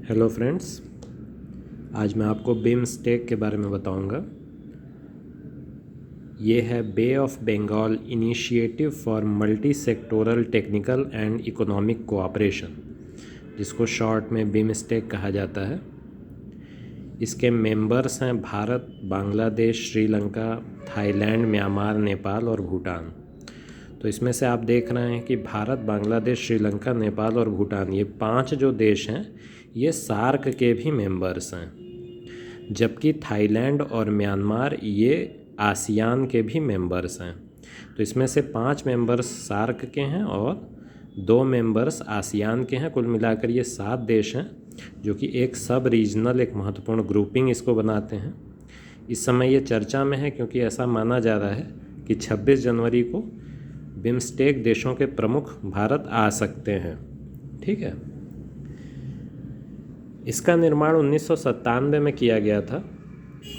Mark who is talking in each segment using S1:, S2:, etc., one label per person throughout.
S1: Hello friends, आज मैं आपको बिमस्टेक के बारे में बताऊंगा। ये है Bay of Bengal initiative for multi sectoral technical and economic cooperation, जिसको शॉर्ट में बिमस्टेक कहा जाता है। इसके मेंबर्स हैं भारत, बांग्लादेश, श्रीलंका, थाईलैंड, म्यांमार, नेपाल और भूटान। तो इसमें से आप देख रहे हैं कि भारत, बांग्लादेश, श्रीलंका, नेपाल और भूटान, ये 5 जो देश हैं ये सार्क के भी मेंबर्स हैं, जबकि थाईलैंड और म्यांमार ये आसियान के भी मेंबर्स हैं। तो इसमें से 5 मेंबर्स सार्क के हैं और 2 मेंबर्स आसियान के हैं। कुल मिलाकर ये 7 देश हैं जो कि एक सब रीजनल, एक महत्वपूर्ण ग्रुपिंग इसको बनाते हैं। इस समय ये चर्चा में है क्योंकि ऐसा माना जा रहा है कि 26 जनवरी को बिमस्टेक देशों के प्रमुख भारत आ सकते हैं। ठीक है, इसका निर्माण 1997 में किया गया था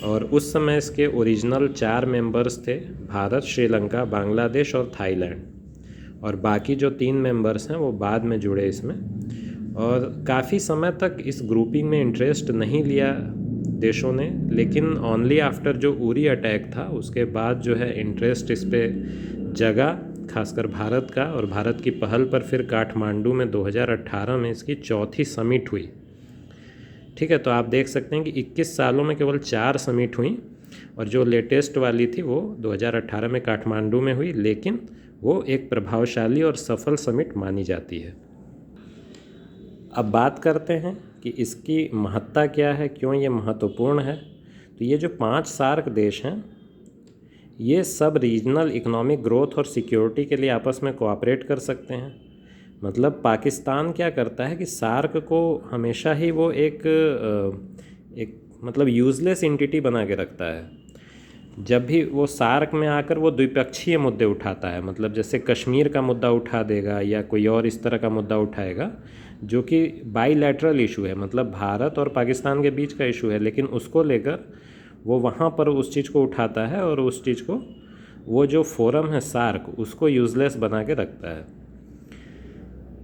S1: और उस समय इसके ओरिजिनल 4 मेंबर्स थे, भारत, श्रीलंका, बांग्लादेश और थाईलैंड, और बाकी जो 3 मेंबर्स हैं वो बाद में जुड़े इसमें। और काफ़ी समय तक इस ग्रुपिंग में इंटरेस्ट नहीं लिया देशों ने, लेकिन ओनली आफ्टर जो उरी अटैक था उसके बाद जो है इंटरेस्ट इस पर जगा, खासकर भारत का। और भारत की पहल पर फिर काठमांडू में 2018 में इसकी 4थी समिट हुई। ठीक है, तो आप देख सकते हैं कि 21 सालों में केवल 4 समिट हुई और जो लेटेस्ट वाली थी वो 2018 में काठमांडू में हुई, लेकिन वो एक प्रभावशाली और सफल समिट मानी जाती है। अब बात करते हैं कि इसकी महत्ता क्या है, क्यों ये महत्वपूर्ण है। तो ये जो 5 सार्क देश हैं ये सब रीजनल इकोनॉमिक ग्रोथ और सिक्योरिटी के लिए आपस में कोऑपरेट कर सकते हैं। मतलब पाकिस्तान क्या करता है कि सार्क को हमेशा ही वो एक मतलब यूज़लेस एंटिटी बना के रखता है। जब भी वो सार्क में आकर वो द्विपक्षीय मुद्दे उठाता है, मतलब जैसे कश्मीर का मुद्दा उठा देगा या कोई और इस तरह का मुद्दा उठाएगा जो कि बाईलैटरल इशू है, मतलब भारत और पाकिस्तान के बीच का इशू है, लेकिन उसको लेकर वो वहाँ पर उस चीज़ को उठाता है और उस चीज़ को वो जो फोरम है सार्क उसको यूज़लेस बना के रखता है।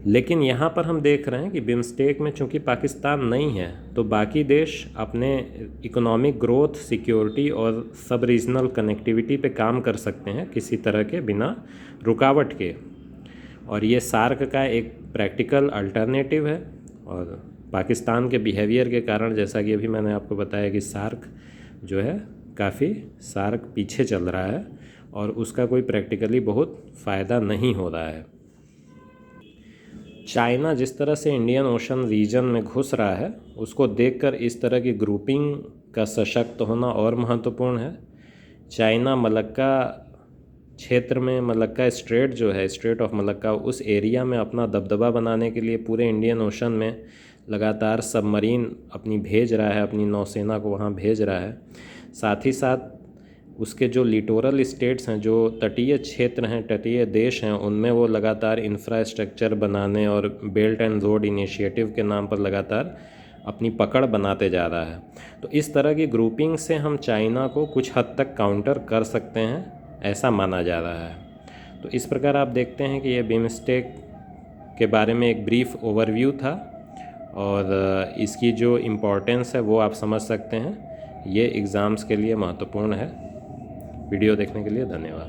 S1: लेकिन यहाँ पर हम देख रहे हैं कि बिमस्टेक में चूंकि पाकिस्तान नहीं है तो बाकी देश अपने इकोनॉमिक ग्रोथ, सिक्योरिटी और सब रीजनल कनेक्टिविटी पे काम कर सकते हैं किसी तरह के बिना रुकावट के। और ये सार्क का एक प्रैक्टिकल अल्टरनेटिव है। और पाकिस्तान के बिहेवियर के कारण, जैसा कि अभी मैंने आपको बताया कि सार्क जो है काफ़ी सार्क पीछे चल रहा है और उसका कोई प्रैक्टिकली बहुत फ़ायदा नहीं हो रहा है। चाइना जिस तरह से इंडियन ओशन रीजन में घुस रहा है उसको देखकर इस तरह की ग्रुपिंग का सशक्त होना और महत्वपूर्ण है। चाइना मलक्का क्षेत्र में, मलक्का स्ट्रेट जो है, स्ट्रेट ऑफ मलक्का, उस एरिया में अपना दबदबा बनाने के लिए पूरे इंडियन ओशन में लगातार सबमरीन अपनी भेज रहा है, अपनी नौसेना को वहाँ भेज रहा है। साथ ही साथ उसके जो लिटोरल स्टेट्स हैं, जो तटीय क्षेत्र हैं, तटीय देश हैं, उनमें वो लगातार इंफ्रास्ट्रक्चर बनाने और बेल्ट एंड रोड इनिशिएटिव के नाम पर लगातार अपनी पकड़ बनाते जा रहा है। तो इस तरह की ग्रुपिंग से हम चाइना को कुछ हद तक काउंटर कर सकते हैं, ऐसा माना जा रहा है। तो इस प्रकार आप देखते हैं कि ये बिमस्टेक के बारे में एक ब्रीफ ओवरव्यू था और इसकी जो इम्पोर्टेंस है वो आप समझ सकते हैं। ये एग्ज़ाम्स के लिए महत्वपूर्ण है। वीडियो देखने के लिए धन्यवाद।